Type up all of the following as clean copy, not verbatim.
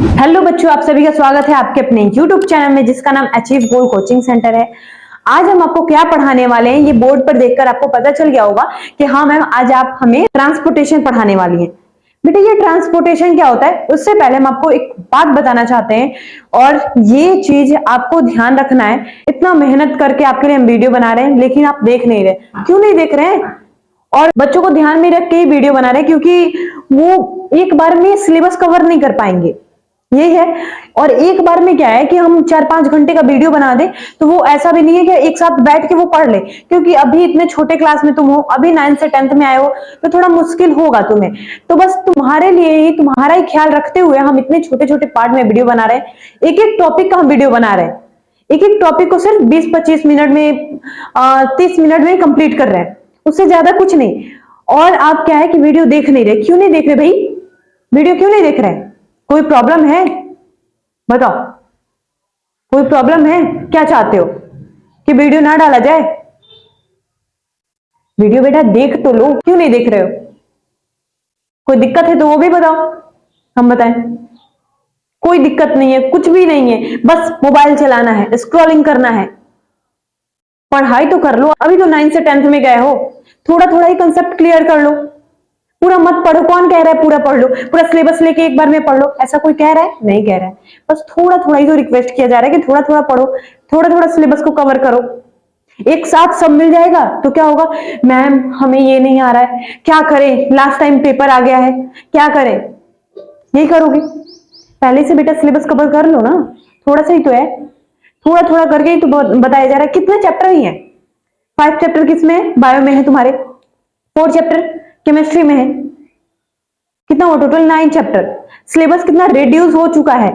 Hello बच्चों, आप सभी का स्वागत है आपके अपने YouTube चैनल में जिसका नाम अचीव गोल कोचिंग सेंटर है। आज हम आपको क्या पढ़ाने वाले हैं ये बोर्ड पर देखकर आपको पता चल गया होगा कि हाँ मैम, आज आप हमें ट्रांसपोर्टेशन पढ़ाने वाली हैं। बेटा, ये ट्रांसपोर्टेशन क्या होता है उससे पहले हम आपको एक बात बताना चाहते हैं और ये चीज आपको ध्यान रखना है। इतना मेहनत करके आपके लिए हम वीडियो बना रहे हैं लेकिन आप देख नहीं रहे। क्यों नहीं देख रहे हैं? और बच्चों को ध्यान में रख के ही वीडियो बना रहे हैं क्योंकि वो एक बार में सिलेबस कवर नहीं कर पाएंगे, यही है। और एक बार में क्या है कि हम 4-5 घंटे का वीडियो बना दे तो वो ऐसा भी नहीं है कि एक साथ बैठ के वो पढ़ ले, क्योंकि अभी इतने छोटे क्लास में तुम हो, अभी 9th से 10th में आए हो तो थोड़ा मुश्किल होगा तुम्हें। तो बस तुम्हारे लिए ही, तुम्हारा ही ख्याल रखते हुए हम इतने छोटे छोटे पार्ट में वीडियो बना रहे हैं। एक एक टॉपिक का हम वीडियो बना रहे हैं, एक एक टॉपिक को सिर्फ 20-25 मिनट में 30 मिनट में कंप्लीट कर रहे हैं, उससे ज्यादा कुछ नहीं। और आप क्या है कि वीडियो देख नहीं रहे। क्यों नहीं देख रहे भाई? वीडियो क्यों नहीं देख रहे? कोई प्रॉब्लम है? बताओ, कोई प्रॉब्लम है? क्या चाहते हो कि वीडियो ना डाला जाए? वीडियो बेटा देख तो लो, क्यों नहीं देख रहे हो? कोई दिक्कत है तो वो भी बताओ, हम बताएं। कोई दिक्कत नहीं है, कुछ भी नहीं है, बस मोबाइल चलाना है, स्क्रॉलिंग करना है। पढ़ाई तो कर लो, अभी तो 9th से 10th में गए हो, थोड़ा थोड़ा ही कंसेप्ट क्लियर कर लो। पूरा मत पढ़ो। कौन कह रहा है पूरा पढ़ लो, पूरा सिलेबस लेके एक बार में पढ़ लो? ऐसा कोई कह रहा है? नहीं कह रहा है। बस थोड़ा थोड़ा ही तो रिक्वेस्ट किया जा रहा है कि थोड़ा थोड़ा पढ़ो, थोड़ा थोड़ा सिलेबस को कवर करो। एक साथ सब मिल जाएगा तो क्या होगा? मैम हमें ये नहीं आ रहा है, क्या करें, लास्ट टाइम पेपर आ गया है, क्या करें? यही करोगे? पहले से बेटा सिलेबस कवर कर लो ना, थोड़ा सा ही तो है, थोड़ा थोड़ा करके ही तो बताया जा रहा है। कितने चैप्टर ही है? 5 चैप्टर किसमें है? बायो में है तुम्हारे। 4 चैप्टर केमिस्ट्री में है। कितना हो टोटल? 9 चैप्टर। सिलेबस कितना रिड्यूस हो चुका है,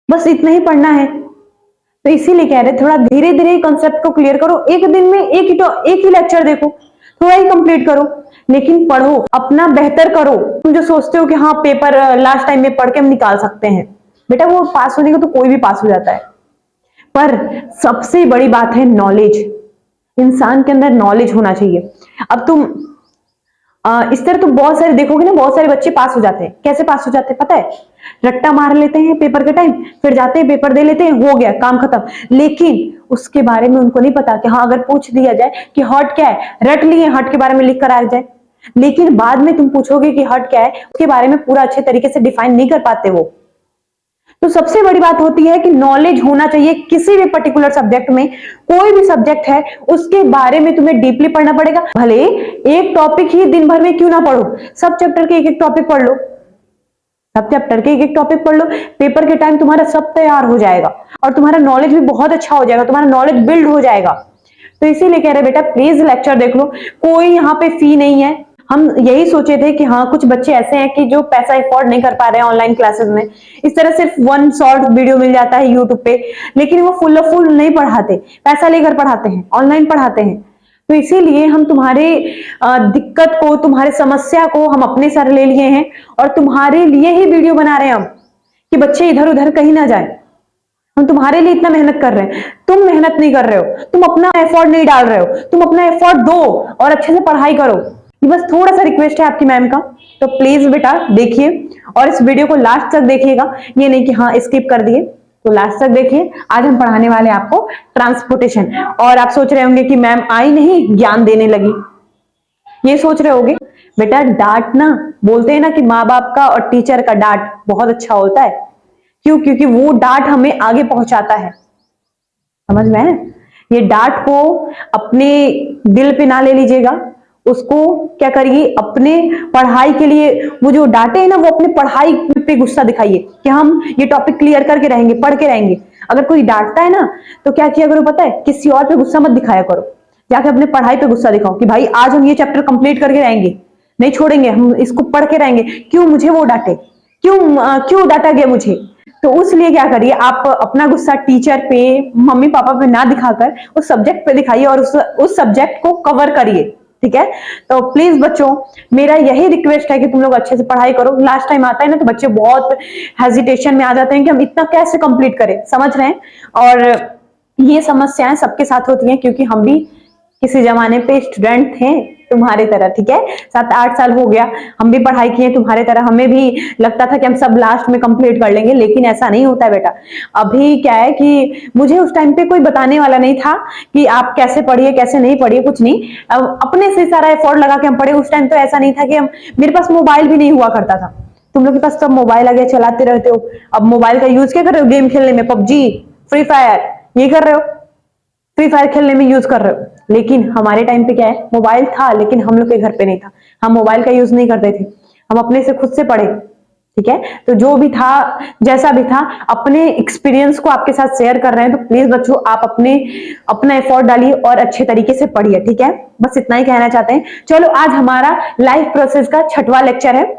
बस इतना ही पढ़ना है। तो इसीलिए कह रहे थोड़ा धीरे धीरे कॉन्सेप्ट को क्लियर करो। एक दिन में एक ही लेक्चर देखो, थोड़ा ही कंप्लीट करो, लेकिन पढ़ो, अपना बेहतर करो। तुम जो सोचते हो कि हाँ पेपर लास्ट टाइम में पढ़ के हम निकाल सकते हैं, बेटा वो पास होने को तो कोई भी पास हो जाता है, पर सबसे बड़ी बात है नॉलेज। इंसान के अंदर नॉलेज होना चाहिए। अब तुम इस तरह तो बहुत सारे देखोगे ना, बहुत सारे बच्चे पास हो जाते हैं। कैसे पास हो जाते हैं पता है? रट्टा मार लेते हैं पेपर के टाइम, फिर जाते हैं पेपर दे लेते हैं, हो गया काम खत्म। लेकिन उसके बारे में उनको नहीं पता कि हाँ अगर पूछ दिया जाए कि हर्ट क्या है, रट लिए हर्ट के बारे में लिख कर आ जाए, लेकिन बाद में तुम पूछोगे कि हर्ट क्या है, उसके बारे में पूरा अच्छे तरीके से डिफाइन नहीं कर पाते हो। तो सबसे बड़ी बात होती है कि नॉलेज होना चाहिए किसी भी पर्टिकुलर सब्जेक्ट में। कोई भी सब्जेक्ट है उसके बारे में तुम्हें डीपली पढ़ना पड़ेगा। भले एक टॉपिक ही दिन भर में क्यों ना पढ़ो, सब चैप्टर के एक एक टॉपिक पढ़ लो, सब चैप्टर के एक एक टॉपिक पढ़ लो। पेपर के टाइम तुम्हारा सब तैयार हो जाएगा और तुम्हारा नॉलेज भी बहुत अच्छा हो जाएगा, तुम्हारा नॉलेज बिल्ड हो जाएगा। तो इसीलिए कह रहे बेटा प्लीज लेक्चर देख लो, कोई यहाँ पे फी नहीं है। हम यही सोचे थे कि हाँ कुछ बच्चे ऐसे हैं कि जो पैसा अफोर्ड नहीं कर पा रहे हैं ऑनलाइन क्लासेस में, इस तरह सिर्फ 1 शॉर्ट वीडियो मिल जाता है यूट्यूब पे, लेकिन वो फुल नहीं पढ़ाते, पैसा लेकर पढ़ाते हैं, ऑनलाइन पढ़ाते हैं। तो इसीलिए हम तुम्हारे दिक्कत को, तुम्हारे समस्या को हम अपने सर ले लिए हैं और तुम्हारे लिए ही वीडियो बना रहे हैं हम, कि बच्चे इधर उधर कहीं ना जाए। हम तुम्हारे लिए इतना मेहनत कर रहे हैं, तुम मेहनत नहीं कर रहे हो, तुम अपना एफर्ट नहीं डाल रहे हो, तुम अपना एफर्ट दो और अच्छे से पढ़ाई करो। ये बस थोड़ा सा रिक्वेस्ट है आपकी मैम का, तो प्लीज बेटा देखिए और इस वीडियो को लास्ट तक देखिएगा, ये नहीं कि हाँ स्किप कर दिए। तो लास्ट तक देखिए, आज हम पढ़ाने वाले हैं आपको ट्रांसपोर्टेशन। और आप सोच रहे होंगे कि मैम आई नहीं, ज्ञान देने लगी, ये सोच रहे होगे। बेटा डांट ना, बोलते हैं ना कि माँ बाप का और टीचर का डांट बहुत अच्छा होता है। क्यों? क्योंकि वो डांट हमें आगे पहुंचाता है, समझ में है? ये डांट को अपने दिल पे ना ले लीजिएगा, उसको क्या करिए, अपने पढ़ाई के लिए वो जो डांटे है ना, वो अपने पढ़ाई पे गुस्सा दिखाइए कि हम ये टॉपिक क्लियर करके रहेंगे, पढ़ के रहेंगे। अगर कोई डांटता है ना तो क्या किया करो पता है? किसी और पे गुस्सा मत दिखाया करो, जाके अपने पढ़ाई पे गुस्सा दिखाओ कि भाई आज हम ये चैप्टर कंप्लीट करके रहेंगे, नहीं छोड़ेंगे, हम इसको पढ़ के रहेंगे। क्यों मुझे वो डांटे, क्यों डांटा गया मुझे? तो उसलिए क्या करिए, आप अपना गुस्सा टीचर पे, मम्मी पापा पे ना दिखाकर उस सब्जेक्ट पे दिखाइए और उस सब्जेक्ट को कवर करिए, ठीक है? तो प्लीज बच्चों, मेरा यही रिक्वेस्ट है कि तुम लोग अच्छे से पढ़ाई करो। लास्ट टाइम आता है ना तो बच्चे बहुत हेजिटेशन में आ जाते हैं कि हम इतना कैसे कंप्लीट करें, समझ रहे हैं? और ये समस्याएं सबके साथ होती हैं, क्योंकि हम भी किसी जमाने पे स्टूडेंट थे तुम्हारे तरह, ठीक है। 7-8 साल हो गया, हम भी पढ़ाई किए तुम्हारे तरह, हमें भी लगता था कि हम सब लास्ट में कंप्लीट कर लेंगे, लेकिन ऐसा नहीं होता है बेटा। अभी क्या है कि मुझे उस टाइम पे कोई बताने वाला नहीं था कि आप कैसे पढ़िए कैसे नहीं पढ़िए, कुछ नहीं, अब अपने से सारा एफर्ट लगा के हम पढ़े। उस टाइम तो ऐसा नहीं था कि हम, मेरे पास मोबाइल भी नहीं हुआ करता था, तुम लोग के पास सब मोबाइल आ गया, चलाते रहते हो। अब मोबाइल का यूज क्या कर रहे हो? गेम खेलने में, पबजी, फ्री फायर, ये कर रहे हो, फ्री फायर खेलने में यूज कर रहे हो। लेकिन हमारे टाइम पे क्या है, मोबाइल था लेकिन हम लोग के घर पे नहीं था, हम मोबाइल का यूज नहीं करते थे, हम अपने से खुद से पढ़े, ठीक है। तो जो भी था, जैसा भी था, अपने एक्सपीरियंस को आपके साथ शेयर कर रहे हैं, तो प्लीज बच्चों आप अपना एफर्ट डालिए और अच्छे तरीके से पढ़िए, ठीक है। बस इतना ही कहना चाहते हैं। चलो, आज हमारा लाइफ प्रोसेस का 6वां लेक्चर है।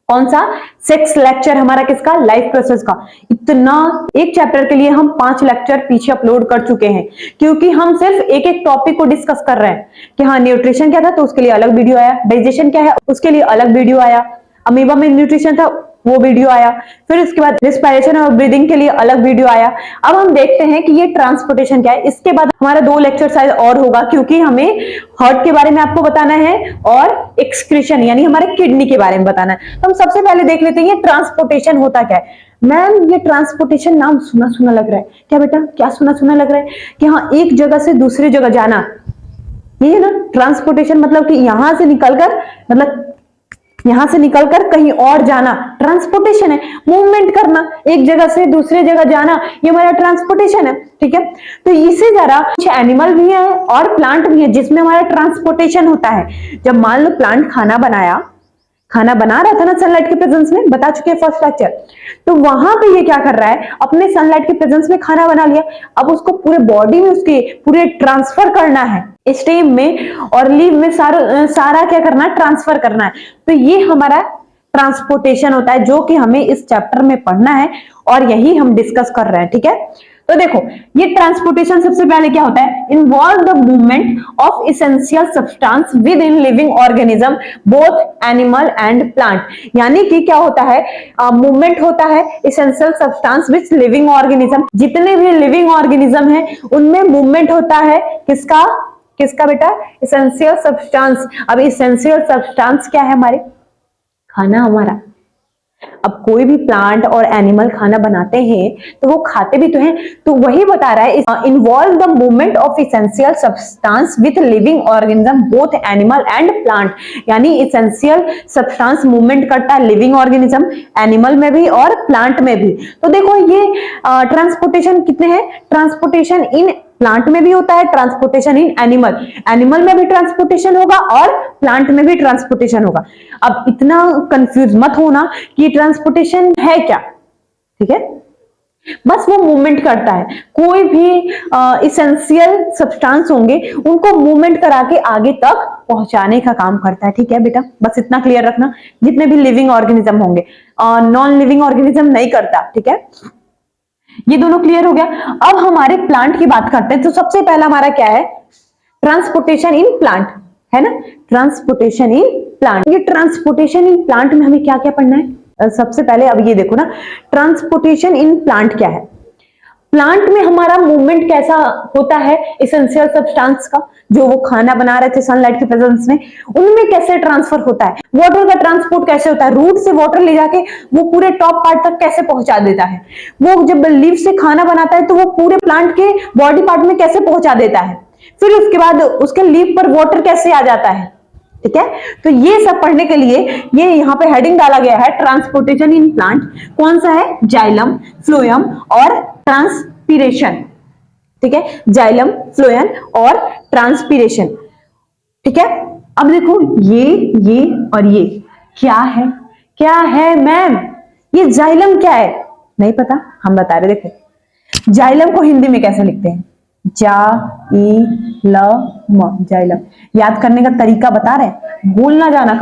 कौन सा? 6 लेक्चर हमारा किसका? लाइफ प्रोसेस का। इतना एक चैप्टर के लिए हम 5 लेक्चर पीछे अपलोड कर चुके हैं, क्योंकि हम सिर्फ एक एक टॉपिक को डिस्कस कर रहे हैं कि हाँ, न्यूट्रिशन क्या था तो उसके लिए अलग वीडियो आया, डाइजेशन क्या है उसके लिए अलग वीडियो आया, अमीबा में न्यूट्रिशन था वो वीडियो आया, फिर उसके बाद रिस्पायरेशन और ब्रीदिंग के लिए अलग वीडियो आया। अब हम देखते हैं कि ये ट्रांसपोर्टेशन क्या है। इसके बाद हमारा 2 लेक्चर शायद और होगा, क्योंकि हमें हार्ट के बारे में आपको बताना है और एक्सक्रीशन यानी हमारे किडनी के बारे में बताना है। तो हम सबसे पहले देख लेते हैं ये ट्रांसपोर्टेशन होता क्या है। मैम, ये ट्रांसपोर्टेशन नाम सुना सुना लग रहा है। क्या बेटा, क्या सुना सुना लग रहा है? कि हाँ, एक जगह से दूसरी जगह जाना, ये है ना ट्रांसपोर्टेशन। मतलब कि यहां से निकलकर, मतलब यहां से निकलकर कहीं और जाना ट्रांसपोर्टेशन है। मूवमेंट करना, एक जगह से दूसरे जगह जाना, ये हमारा ट्रांसपोर्टेशन है, ठीक है। तो इसी तरह कुछ एनिमल भी है और प्लांट भी है जिसमें हमारा ट्रांसपोर्टेशन होता है। जब मान लो प्लांट खाना बना रहा था ना सनलाइट के प्रेजेंस में, बता चुके हैं फर्स्ट लेक्चर, तो वहां पे ये क्या कर रहा है, अपने सनलाइट के प्रेजेंस में खाना बना लिया, अब उसको पूरे बॉडी में उसके पूरे ट्रांसफर करना है, स्टेम में और लीव में सारा क्या करना है, ट्रांसफर करना है। तो ये हमारा ट्रांसपोर्टेशन होता है, जो कि हमें इस चैप्टर में पढ़ना है और यही हम डिस्कस कर रहे हैं, ठीक है। तो देखो, ये ट्रांसपोर्टेशन सबसे पहले क्या होता है, involve the movement of essential substance with in living organism both animal and plant. यानी कि क्या होता है, मूवमेंट होता है essential substance with living organism, जितने भी लिविंग ऑर्गेनिज्म है उनमें मूवमेंट होता है। किसका किसका बेटा? Essential substance. अब इसेंशियल सब्सटेंस क्या है? हमारे खाना हमारा। अब कोई भी प्लांट और एनिमल खाना बनाते हैं तो वो खाते भी तो हैं, तो वही बता रहा है involve the movement of essential substance with living organism both animal and plant. यानी इसेंशियल सब्सटेंस मूवमेंट करता है लिविंग ऑर्गेनिज्म, एनिमल में भी और प्लांट में भी। तो देखो, ये ट्रांसपोर्टेशन कितने हैं, ट्रांसपोर्टेशन इन प्लांट में भी होता है, ट्रांसपोर्टेशन इन एनिमल में भी ट्रांसपोर्टेशन होगा और प्लांट में भी ट्रांसपोर्टेशन होगा। अब इतना कंफ्यूज मत होना कि ट्रांसपोर्टेशन है क्या, ठीक है। बस वो मूवमेंट करता है, कोई भी इसेंशियल सब्सटेंस होंगे उनको मूवमेंट करा के आगे तक पहुंचाने का काम करता है, ठीक है बेटा। बस इतना क्लियर रखना, जितने भी लिविंग ऑर्गेनिज्म होंगे, नॉन लिविंग ऑर्गेनिज्म नहीं करता, ठीक है। ये दोनों क्लियर हो गया। अब हमारे प्लांट की बात करते हैं। तो सबसे पहला हमारा क्या है, ट्रांसपोर्टेशन इन प्लांट, है ना, ट्रांसपोर्टेशन इन प्लांट। ये ट्रांसपोर्टेशन इन प्लांट में हमें क्या क्या पढ़ना है? सबसे पहले अब ये देखो ना, ट्रांसपोर्टेशन इन प्लांट क्या है। प्लांट में हमारा मूवमेंट कैसा होता है, इसेंशियल सब्सटेंस का, जो वो खाना बना रहे थे सनलाइट के प्रेजेंस में, उनमें कैसे ट्रांसफर होता है। वाटर का ट्रांसपोर्ट कैसे होता है, रूट से वाटर ले जाके वो पूरे टॉप पार्ट तक कैसे पहुंचा देता है। वो जब लीफ से खाना बनाता है तो वो पूरे प्लांट के बॉडी पार्ट में कैसे पहुंचा देता है, फिर उसके बाद उसके लीफ पर वाटर कैसे आ जाता है, ठीक है। तो ये सब पढ़ने के लिए ये यहाँ पे हेडिंग डाला गया है, ट्रांसपोर्टेशन इन प्लांट। कौन सा है? जाइलम, फ्लोएम और ट्रांसपीरेशन, ठीक है, जाइलम, फ्लोएम और ट्रांसपीरेशन, ठीक है। अब देखो, ये और ये क्या है मैम? ये जाइलम क्या है? नहीं पता, हम बता रहे। देखो, जाइलम को हिंदी में कैसे लिखते हैं, जाइलम। याद करने का तरीका बता रहे, भूल ना जाना,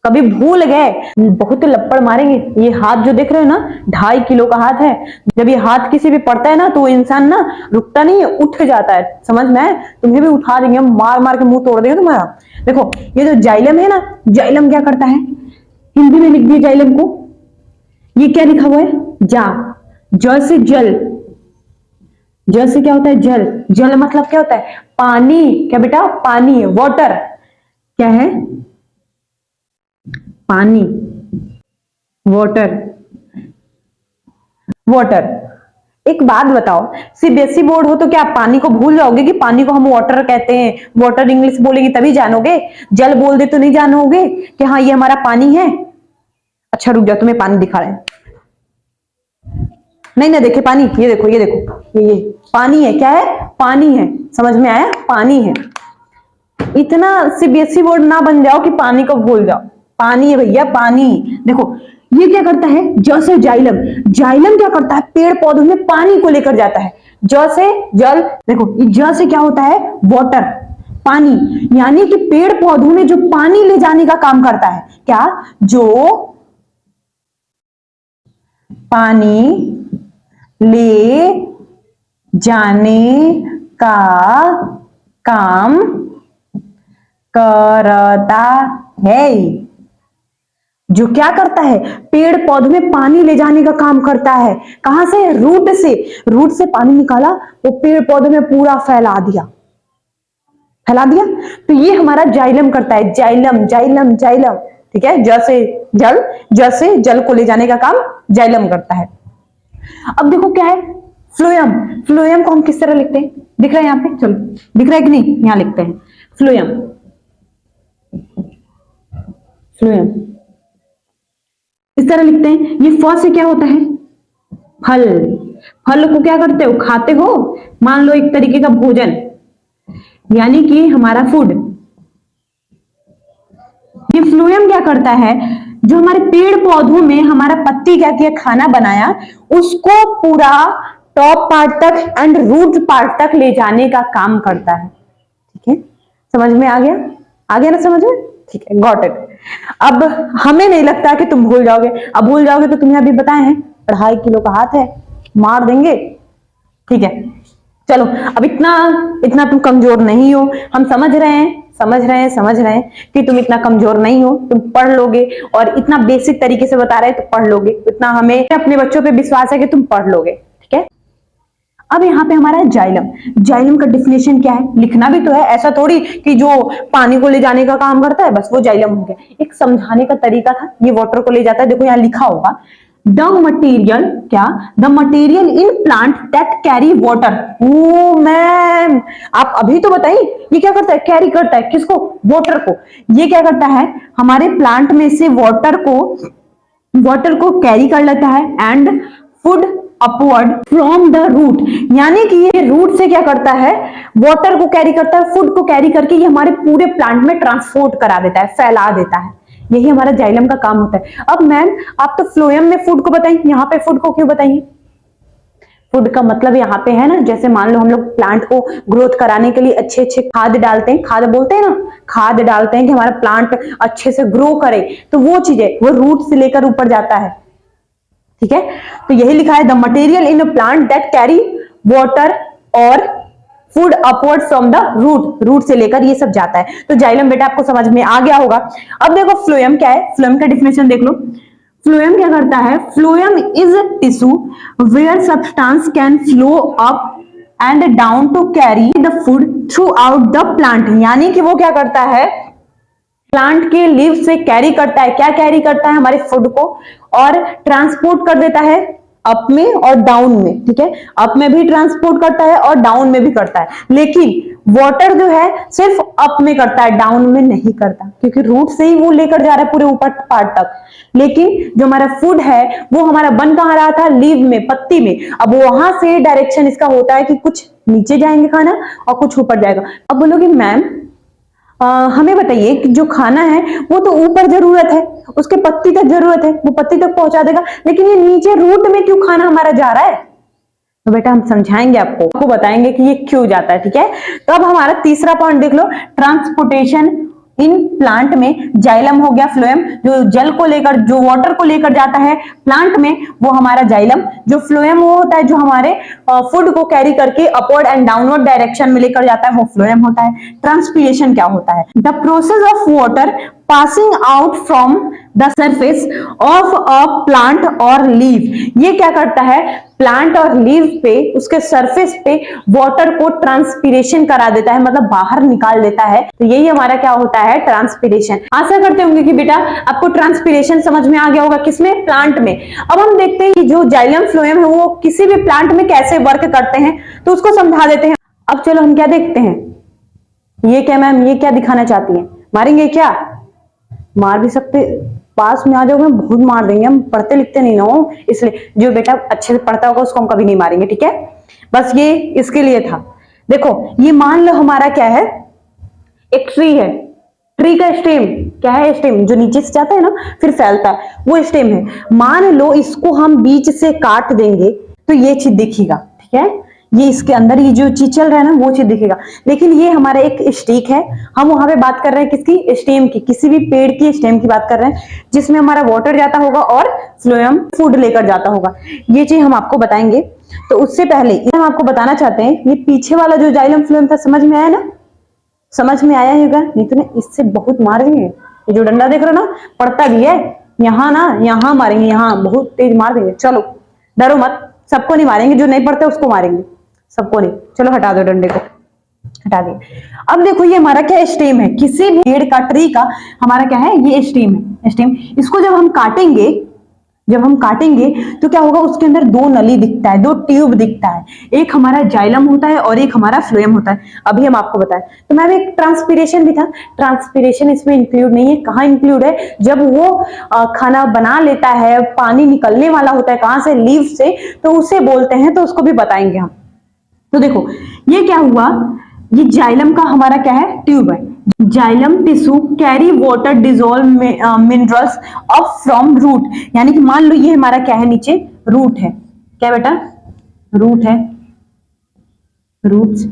कभी भूल गए बहुत लपड़ मारेंगे। ये हाथ जो देख रहे हो ना, 2.5 किलो का हाथ है। जब ये हाथ किसी भी पड़ता है ना तो इंसान ना रुकता नहीं है, उठ जाता है, समझ में? तुम्हें भी उठा देंगे, मार मार के मुंह तोड़ देंगे तुम्हारा। देखो, ये जो जाइलम है ना, जाइलम क्या करता है, हिंदी में लिख दिए जाइलम को। ये क्या लिखा हुआ है? जल से जल, जल से क्या होता है? जल। जल मतलब क्या होता है? पानी। क्या बेटा? पानी, वाटर। क्या है? पानी, वाटर। वाटर। एक बात बताओ, सीबीएसई बोर्ड हो तो क्या आप पानी को भूल जाओगे कि पानी को हम वाटर कहते हैं? वाटर इंग्लिश बोलेगी तभी जानोगे, जल बोल दे तो नहीं जानोगे कि हाँ ये हमारा पानी है। अच्छा रुक जाओ, तुम्हें पानी दिखा रहे हैं। नहीं ना देखे पानी, ये देखो ये देखो, ये पानी है। क्या है? पानी है। समझ में आया? पानी है। इतना सीबीएसई बोर्ड ना बन जाओ कि पानी को भूल जाओ। पानी है भैया, पानी। देखो ये क्या करता है? ज से जाइलम। जाइलम क्या करता है? पेड़ पौधों में पानी को लेकर जाता है। ज से जल। देखो ज से क्या होता है? वाटर, पानी। यानी कि पेड़ पौधों में जो पानी ले जाने का काम करता है। क्या? जो पानी ले जाने का काम करता है। जो क्या करता है? पेड़ पौधों में पानी ले जाने का काम करता है। कहां से? रूट से। रूट से पानी निकाला, वो पेड़ पौधों में पूरा फैला दिया। फैला दिया तो ये हमारा जाइलम करता है। Xylem xylem xylem. ठीक है, ज से जल, ज से जल को ले जाने का काम जाइलम करता है। अब देखो क्या है? फ्लोएम। फ्लोएम को हम किस तरह लिखते हैं? दिख रहा है यहां पे? चलो दिख रहा है कि नहीं? यहां लिखते हैं फ्लोएम। फ्लोएम इस तरह लिखते हैं। ये फ से क्या होता है? फल। फल को क्या करते हो? खाते हो। मान लो एक तरीके का भोजन, यानी कि हमारा फूड। ये फ्लोएम क्या करता है? जो हमारे पेड़ पौधों में हमारा पत्ती क्या किया? खाना बनाया, उसको पूरा टॉप पार्ट तक एंड रूट पार्ट तक ले जाने का काम करता है। ठीक है, समझ में आ गया? आ गया ना समझ में? ठीक है, गॉट इट। अब हमें नहीं लगता कि तुम भूल जाओगे। अब भूल जाओगे तो तुम्हें अभी बताए हैं 2.5 किलो का हाथ है, मार देंगे। ठीक है, चलो अब इतना इतना तुम कमजोर नहीं हो। हम समझ रहे हैं, समझ रहे हैं, समझ रहे हैं कि तुम इतना कमजोर नहीं हो। तुम पढ़ लोगे, और इतना बेसिक तरीके से बता रहे हैं तो पढ़ लोगे। इतना हमें अपने बच्चों पे विश्वास है कि तुम पढ़ लोगे। ठीक है, अब यहाँ पे हमारा है जाइलम। जाइलम का डिफिनेशन क्या है? लिखना भी तो है, ऐसा थोड़ी कि जो पानी को ले जाने का काम करता है बस वो जाइलम हो गया। एक समझाने का तरीका था। ये वाटर को ले जाता है। देखो यहाँ लिखा होगा, द मटेरियल। क्या? The material in plant that carry water. Oh ma'am, आप अभी तो बताइए, ये क्या करता है? कैरी करता है। किसको? वाटर को। ये क्या करता है? हमारे प्लांट में से वाटर को कैरी कर लेता है and food upward from the root. यानी कि ये रूट से क्या करता है? वाटर को कैरी करता है, फूड को कैरी करके ये हमारे पूरे प्लांट में ट्रांसपोर्ट करा देता है, फैला देता है। यही हमारा जाइलम का काम होता है। अब मैम आप तो फ्लोएम में फूड को बताइए, यहाँ पे फूड को क्यों बताइए? फूड का मतलब यहाँ पे है ना, जैसे मान लो हम लोग प्लांट को ग्रोथ कराने के लिए अच्छे अच्छे खाद डालते हैं। खाद बोलते हैं ना, खाद डालते हैं कि हमारा प्लांट अच्छे से ग्रो करे, तो वो चीजें वो रूट से लेकर ऊपर जाता है। ठीक है, तो यही लिखा है, the material in a plant that carry water और food upward from the root. Root से लेकर ये सब जाता है। तो जाइलम बेटा आपको समझ में आ गया होगा। अब देखो फ्लोएम क्या है? फ्लोएम का डिफिनेशन देख लो। फ्लोएम क्या करता है? Phloem is tissue where substance can flow up and down to carry the food throughout the plant. यानी कि वो क्या करता है? प्लांट के लीव से कैरी करता है। क्या कैरी करता है? हमारे फूड को, और ट्रांसपोर्ट कर देता है अप में और डाउन में। ठीक है, अप में भी ट्रांसपोर्ट करता है और डाउन में भी करता है। लेकिन वाटर जो है सिर्फ अप में करता है, डाउन में नहीं करता, क्योंकि रूट से ही वो लेकर जा रहा है पूरे ऊपर पार्ट तक। लेकिन जो हमारा फूड है वो हमारा बन कहां रहा था? लीव में, पत्ती में। अब वहां से डायरेक्शन इसका होता है कि कुछ नीचे जाएंगे खाना और कुछ ऊपर जाएगा। अब बोलोगे मैम हमें बताइए कि जो खाना है वो तो ऊपर जरूरत है, उसके पत्ती तक जरूरत है, वो पत्ती तक पहुंचा देगा, लेकिन ये नीचे रूट में क्यों खाना हमारा जा रहा है? तो बेटा हम समझाएंगे आपको बताएंगे कि ये क्यों जाता है। ठीक है, तो अब हमारा तीसरा पॉइंट देख लो, ट्रांसपोर्टेशन इन प्लांट में। जाइलम हो गया फ्लोएम, जो जल को लेकर, जो वाटर को लेकर जाता है प्लांट में, वो हमारा जाइलम। जो फ्लोएम वो होता है जो हमारे फूड को कैरी करके अपवर्ड एंड डाउनवर्ड डायरेक्शन में लेकर जाता है, वो फ्लोएम होता है। ट्रांसपिरेशन क्या होता है? The process of water passing out from the surface of a plant और लीव। ये क्या करता है, प्लांट और लीव पे, उसके सरफेस पे वाटर को ट्रांसपीरेशन करा देता है, मतलब बाहर निकाल देता है। तो यही हमारा क्या होता है, ट्रांसपीरेशन। आशा करते होंगे कि बेटा आपको ट्रांसपीरेशन समझ में आ गया होगा, किसमें, प्लांट में। अब हम देखते हैं कि जो जाइलम फ्लोएम है वो किसी भी प्लांट में कैसे वर्क करते हैं, तो उसको समझा देते हैं। अब चलो हम क्या देखते हैं, ये क्या मैम, ये क्या दिखाना चाहती है, मारेंगे क्या, मार भी सकते, पास में आ जाओगे बहुत मार देंगे, हम पढ़ते लिखते नहीं ना हो, इसलिए जो बेटा अच्छे से पढ़ता होगा उसको हम कभी नहीं मारेंगे, ठीक है। बस ये इसके लिए था। देखो ये मान लो हमारा क्या है, एक ट्री है, ट्री का स्टेम क्या है, स्टेम जो नीचे से जाता है ना फिर फैलता है, वो स्टेम है। मान लो इसको हम बीच से काट देंगे तो ये चीज दिखेगा, ठीक है, ये इसके अंदर ये जो चीज चल रहा है ना वो चीज दिखेगा। लेकिन ये हमारा एक स्टिक है, हम वहां पे बात कर रहे हैं किसकी, स्टेम की, किसी भी पेड़ की स्टेम की बात कर रहे हैं, जिसमें हमारा वाटर जाता होगा और फ्लोएम फूड लेकर जाता होगा। ये चीज हम आपको बताएंगे। तो उससे पहले हम आपको बताना चाहते हैं, ये पीछे वाला जो जाइलम फ्लोएम था, समझ में आया ना, समझ में आया होगा, नहीं तो ना इससे बहुत मारेंगे। ये जो डंडा देख रहे हो ना, पड़ता भी है, यहाँ ना यहाँ मारेंगे, यहाँ बहुत तेज मार देंगे। चलो डरो मत, सबको नहीं मारेंगे, जो नहीं पड़ते उसको मारेंगे, सबको नहीं। चलो हटा दो डंडे को, हटा दिए। अब देखो ये हमारा क्या स्टेम है, किसी भी पेड़ का, ट्री का हमारा क्या है, ये स्टेम है, स्टेम। इसको जब हम काटेंगे, जब हम काटेंगे तो क्या होगा, उसके अंदर दो नली दिखता है, दो ट्यूब दिखता है, एक हमारा जाइलम होता है और एक हमारा फ्लोएम होता है। अभी हम आपको बताएं तो मैम एक ट्रांसपीरेशन भी था, ट्रांसपीरेशन इसमें इंक्लूड नहीं है। कहाँ इंक्लूड है, जब वो खाना बना लेता है, पानी निकलने वाला होता है कहां से, लीव से, तो उसे बोलते हैं, तो उसको भी बताएंगे हम। तो देखो ये क्या हुआ, ये जाइलम का हमारा क्या है, ट्यूब है। Xylem tissue carry water dissolve minerals up from root, यानी कि मान लो ये हमारा क्या है, नीचे रूट है, क्या बेटा, रूट है, रूट्स।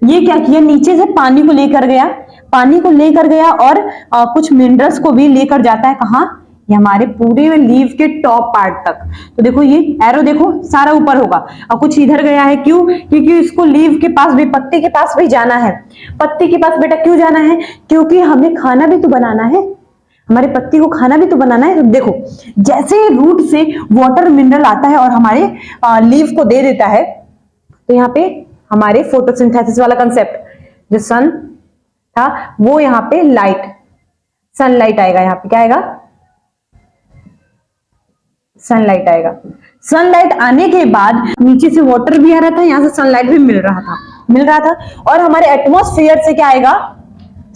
ये क्या किया, नीचे से पानी को लेकर गया, पानी को लेकर गया और कुछ मिनरल्स को भी लेकर जाता है, कहाँ, ये हमारे पूरे लीव के टॉप पार्ट तक। तो देखो ये एरो देखो सारा ऊपर होगा और कुछ इधर गया है, क्यों, क्योंकि इसको लीव के पास भी, पत्ती के पास भी जाना है। पत्ती के पास बेटा क्यों जाना है, क्योंकि हमें खाना भी तो बनाना है, हमारे पत्ती को खाना भी तो बनाना है। तो देखो जैसे रूट से वाटर मिनरल आता है और हमारे लीव को दे देता है, तो यहाँ पे हमारे फोटोसिंथेसिस वाला कंसेप्ट, जो सन था वो यहाँ पे लाइट, सनलाइट आएगा, यहाँ पे क्या आएगा, सनलाइट आएगा। सनलाइट आने के बाद नीचे से वाटर भी आ रहा था, यहां से सनलाइट भी मिल रहा था, और हमारे एटमॉस्फेयर से क्या आएगा,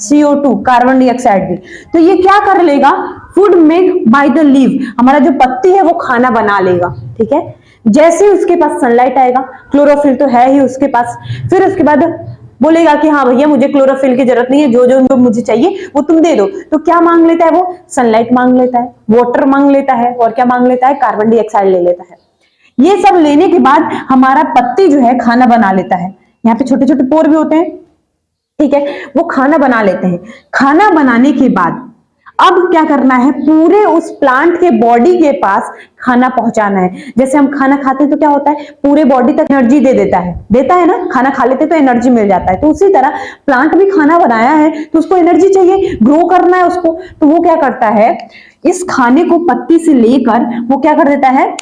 CO2 कार्बन डाइऑक्साइड भी। तो ये क्या कर लेगा, food made by the leave, हमारा जो पत्ती है वो खाना बना लेगा, ठीक है। जैसे उसके पास सनलाइट आएगा, क्लोरोफिल तो है ही उसके पास, फिर उसके बाद बोलेगा कि हाँ भैया मुझे क्लोरोफिल की जरूरत नहीं है, जो जो मुझे चाहिए वो तुम दे दो। तो क्या मांग लेता है वो, सनलाइट मांग लेता है, वाटर मांग लेता है, और क्या मांग लेता है, कार्बन डाइऑक्साइड ले लेता है। ये सब लेने के बाद हमारा पत्ती जो है खाना बना लेता है। यहाँ पे छोटे छोटे पोर भी होते हैं, ठीक है, वो खाना बना लेते हैं। खाना बनाने के बाद अब क्या करना है, पूरे उस प्लांट के बॉडी के पास खाना पहुंचाना है। जैसे हम खाना खाते हैं तो क्या होता है, पूरे बॉडी तक एनर्जी देता है ना, खाना खा लेते तो एनर्जी मिल जाता है। तो उसी तरह प्लांट भी खाना बनाया है तो उसको एनर्जी चाहिए, ग्रो करना है उसको, तो वो क्या करता है, इस खाने को पत्ती से लेकर वो क्या कर देता है,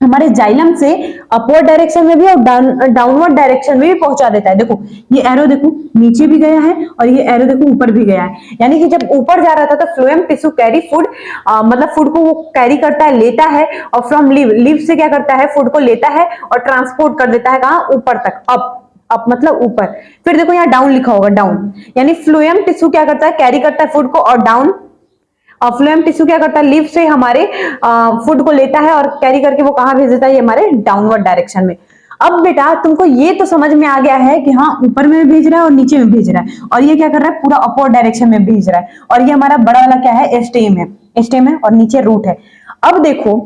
हमारे जाइलम से अपवर्ड डायरेक्शन में भी और डाउनवर्ड डायरेक्शन में भी पहुंचा देता है। देखो ये एरो देखो नीचे भी गया है और ये एरो देखो ऊपर भी गया है, यानी कि जब ऊपर जा रहा था तो फ्लोएम टिश्यू कैरी फूड, मतलब फूड को वो कैरी करता है, लेता है, और फ्रॉम लीव, लीव से क्या करता है, फूड को लेता है और ट्रांसपोर्ट कर देता है कहाँ, ऊपर तक, अप मतलब ऊपर। फिर देखो यहाँ डाउन लिखा होगा, डाउन, यानी फ्लोएम टिश्यू क्या करता है, कैरी करता है फूड को, और डाउन फ्लोएम टिश्यू क्या करता है, लीफ से हमारे फूड को लेता है और कैरी करके वो कहाँ भेज देता है, ये हमारे डाउनवर्ड डायरेक्शन में। अब बेटा तुमको ये तो समझ में आ गया है कि हाँ ऊपर में भेज रहा है और नीचे में भेज रहा है, और ये क्या कर रहा है, पूरा अपवर्ड डायरेक्शन में भेज रहा है। और ये हमारा बड़ा वाला क्या है, स्टेम है और नीचे रूट है। अब देखो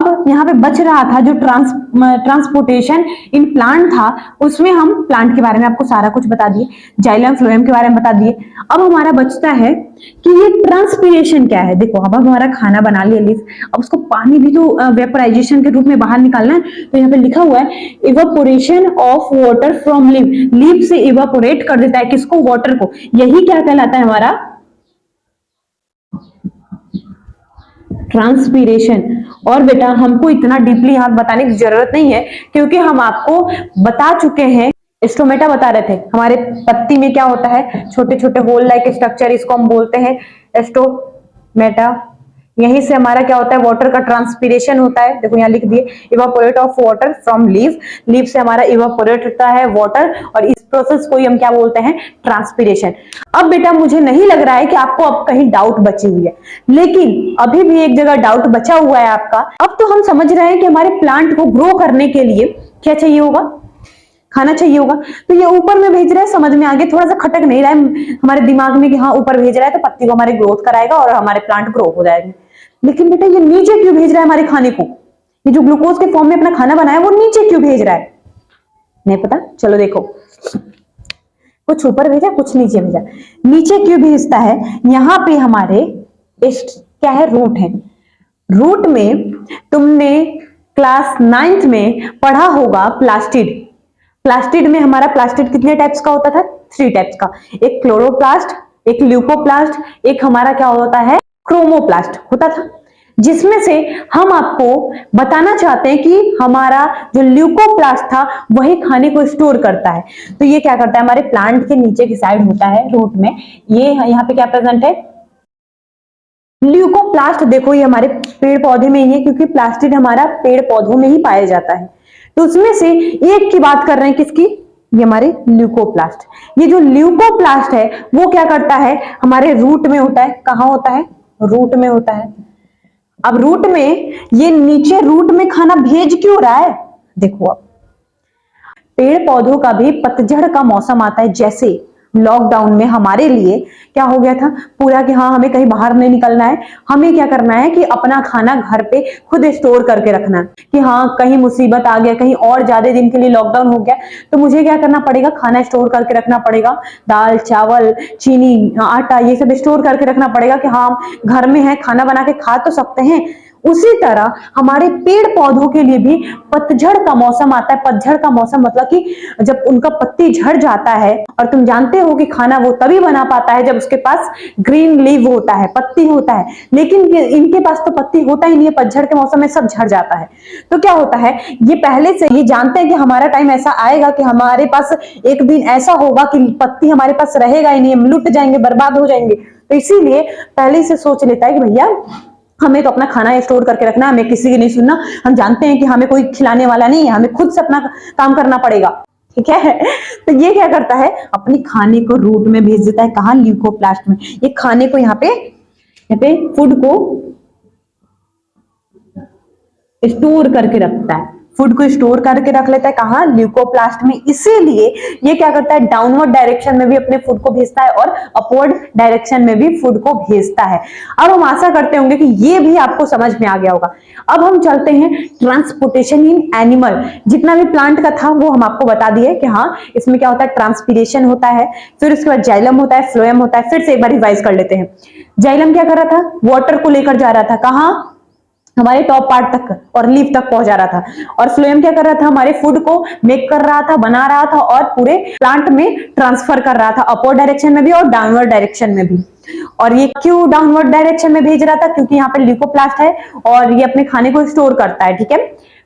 अब यहाँ पे बच रहा था जो ट्रांसपोर्टेशन इन प्लांट था, उसमें हम प्लांट के बारे में आपको सारा कुछ बता दिए, जाइलम फ्लोएम के बारे में बता दिए। अब हमारा बचता है कि ये ट्रांसपीरेशन क्या है। देखो अब हमारा खाना बना लिया लीफ, अब उसको पानी भी तो वेपराइजेशन के रूप में बाहर निकालना है। तो यहाँ पे लिखा हुआ है evaporation of water from leaf, leaf से इवापोरेट कर देता है किसको, वाटर को। यही क्या कहलाता है हमारा, ट्रांसपीरेशन। और बेटा हमको इतना डीपली यहाँ बताने की जरूरत नहीं है, क्योंकि हम आपको बता चुके हैं। स्टोमेटा बता रहे थे, हमारे पत्ती में क्या होता है, छोटे छोटे होल लाइक स्ट्रक्चर, इसको हम बोलते हैं स्टोमेटा। यहीं से हमारा क्या होता है, वाटर का ट्रांसपीरेशन होता है। देखो यहाँ लिख दिए, evaporate of water from leaf. Leaf से हमारा इवापोरेट होता है वाटर, और इस प्रोसेस को ही हम क्या बोलते हैं, ट्रांसपीरेशन। अब बेटा मुझे नहीं लग रहा है कि आपको अब कहीं डाउट बची हुई है, लेकिन अभी भी एक जगह डाउट बचा हुआ है आपका। अब तो हम समझ रहे हैं कि हमारे प्लांट को ग्रो करने के लिए क्या चाहिए होगा, खाना चाहिए होगा। तो ये ऊपर में भेज रहा है, समझ में आ गया, थोड़ा सा खटक नहीं रहा है हमारे दिमाग में कि हाँ ऊपर भेज रहा है तो पत्ती को हमारे ग्रोथ कराएगा और हमारे प्लांट ग्रो हो जाएंगे। लेकिन बेटा ये नीचे क्यों भेज रहा है हमारे खाने को, ये जो ग्लूकोज के फॉर्म में अपना खाना बनाया वो नीचे क्यों भेज रहा है, नहीं पता। चलो देखो, कुछ ऊपर भेजा कुछ नीचे भेजा। नीचे क्यों भेजता है, यहाँ पे हमारे क्या है, रूट है। रूट में तुमने क्लास 9th में पढ़ा होगा प्लास्टिड। प्लास्टिड में हमारा प्लास्टिड कितने टाइप्स का होता था, 3 टाइप्स का। एक क्लोरोप्लास्ट, एक ल्यूकोप्लास्ट, एक हमारा क्या होता है, क्रोमोप्लास्ट होता था। जिसमें से हम आपको बताना चाहते हैं कि हमारा जो ल्यूकोप्लास्ट था वही खाने को स्टोर करता है। तो ये क्या करता है, हमारे प्लांट के नीचे की साइड होता है रूट में। ये यहाँ पे क्या प्रेजेंट है, ल्यूकोप्लास्ट। देखो ये हमारे पेड़ पौधे में ही है, क्योंकि प्लास्टिड हमारा पेड़ पौधों में ही पाया जाता है। तो उसमें से एक की बात कर रहे हैं, किसकी, ये हमारे ल्यूकोप्लास्ट। ये जो ल्यूकोप्लास्ट है वो क्या करता है, हमारे रूट में होता है। कहाँ होता है, रूट में होता है। अब रूट में, ये नीचे रूट में खाना भेज क्यों रहा है, देखो अब पेड़ पौधों का भी पतझड़ का मौसम आता है। जैसे लॉकडाउन में हमारे लिए क्या हो गया था पूरा, कि हाँ हमें कहीं बाहर नहीं निकलना है, हमें क्या करना है कि अपना खाना घर पे खुद स्टोर करके रखना है। कि हाँ कहीं मुसीबत आ गया, कहीं और ज्यादा दिन के लिए लॉकडाउन हो गया, तो मुझे क्या करना पड़ेगा, खाना स्टोर करके रखना पड़ेगा। दाल चावल चीनी आटा ये सब स्टोर करके रखना पड़ेगा, कि हाँ घर में है, खाना बना के खा तो सकते हैं। उसी तरह हमारे पेड़ पौधों के लिए भी पतझड़ का मौसम आता है। पतझड़ का मौसम मतलब कि जब उनका पत्ती झड़ जाता है, और तुम जानते हो कि खाना वो तभी बना पाता है जब उसके पास ग्रीन लीव होता है, पत्ती होता है। लेकिन इनके पास तो पत्ती होता ही नहीं है, पतझड़ के मौसम में सब झड़ जाता है। तो क्या होता है, ये पहले से ये जानते हैं कि हमारा टाइम ऐसा आएगा कि हमारे पास एक दिन ऐसा होगा कि पत्ती हमारे पास रहेगा ही नहीं, हम लुट जाएंगे, बर्बाद हो जाएंगे। तो इसीलिए पहले से सोच लेता है कि भैया हमें तो अपना खाना स्टोर करके रखना, हमें किसी की नहीं सुनना। हम जानते हैं कि हमें कोई खिलाने वाला नहीं है, हमें खुद से अपना काम करना पड़ेगा, ठीक है। तो ये क्या करता है, अपने खाने को रूट में भेज देता है। कहाँ, ल्यूकोप्लास्ट में। ये खाने को यहाँ पे फूड को स्टोर करके रखता है, फूड को स्टोर करके रख लेता है। कहाँ, ल्यूकोप्लास्ट में। इसीलिए ये क्या करता है, डाउनवर्ड डायरेक्शन में भी अपने फूड को भेजता है और अपवर्ड डायरेक्शन में भी फूड को भेजता है। अब हम आशा करते होंगे कि ये भी आपको समझ में आ गया होगा। अब हम चलते हैं ट्रांसपोर्टेशन इन एनिमल। जितना भी प्लांट का था वो हम आपको बता दिए कि हाँ इसमें क्या होता है, ट्रांसपीरेशन होता है, फिर उसके बाद जाइलम होता है, फ्लोएम होता है। फिर से एक बार रिवाइज कर लेते हैं। जाइलम क्या कर रहा था, वाटर को लेकर जा रहा था, कहाँ, हमारे टॉप पार्ट तक और लीफ तक पहुंचा रहा था। और फ्लोएम क्या कर रहा था, हमारे फूड को मेक कर रहा था, बना रहा था और पूरे प्लांट में ट्रांसफर कर रहा था, अपवर्ड डायरेक्शन में भी और डाउनवर्ड डायरेक्शन में भी। और ये क्यों डाउनवर्ड डायरेक्शन में भेज रहा था, क्योंकि यहाँ पे ल्यूकोप्लास्ट है और ये अपने खाने को स्टोर करता है, ठीक है।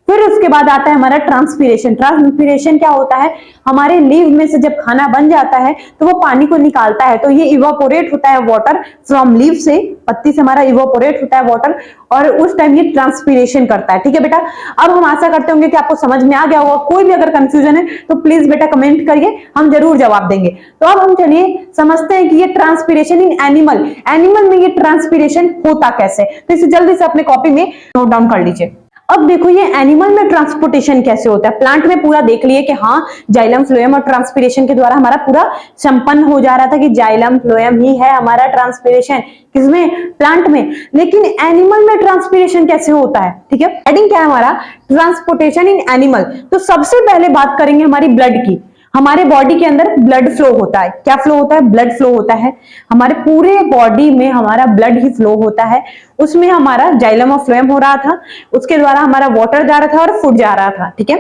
फिर उसके बाद आता है हमारा ट्रांसपीरेशन। ट्रांसपीरेशन क्या होता है, हमारे लीव में से जब खाना बन जाता है तो वो पानी को निकालता है, तो ये इवापोरेट होता है वाटर फ्रॉम लीव से, पत्ती से हमारा इवापोरेट होता है वाटर, और उस टाइम ये ट्रांसपीरेशन करता है, ठीक है बेटा। अब हम आशा करते होंगे कि आपको समझ में आ गया होगा। कोई भी अगर कंफ्यूजन है तो प्लीज बेटा कमेंट करिए, हम जरूर जवाब देंगे। तो अब हम चलिए समझते हैं कि ये ट्रांसपीरेशन इन एनिमल, एनिमल में ये ट्रांसपीरेशन होता कैसे। तो इसे जल्दी से अपने कॉपी में नोट डाउन कर लीजिए। अब देखो ये एनिमल में ट्रांसपोर्टेशन कैसे होता है। प्लांट में पूरा देख लिए कि हाँ जाइलम फ्लोएम और ट्रांसपीरेशन के द्वारा हमारा पूरा संपन्न हो जा रहा था कि जाइलम फ्लोएम ही है हमारा ट्रांसपीरेशन, किसमें, प्लांट में। लेकिन एनिमल में ट्रांसपीरेशन कैसे होता है, ठीक है। हेडिंग क्या है हमारा, ट्रांसपोर्टेशन इन एनिमल। तो सबसे पहले बात करेंगे हमारी ब्लड की। हमारे बॉडी के अंदर ब्लड फ्लो होता है, क्या फ्लो होता है, ब्लड फ्लो होता है। हमारे पूरे बॉडी में हमारा ब्लड ही फ्लो होता है। उसमें हमारा जाइलम और फ्लोएम हो रहा था, उसके द्वारा हमारा वाटर जा रहा था और फूड जा रहा था, ठीक है।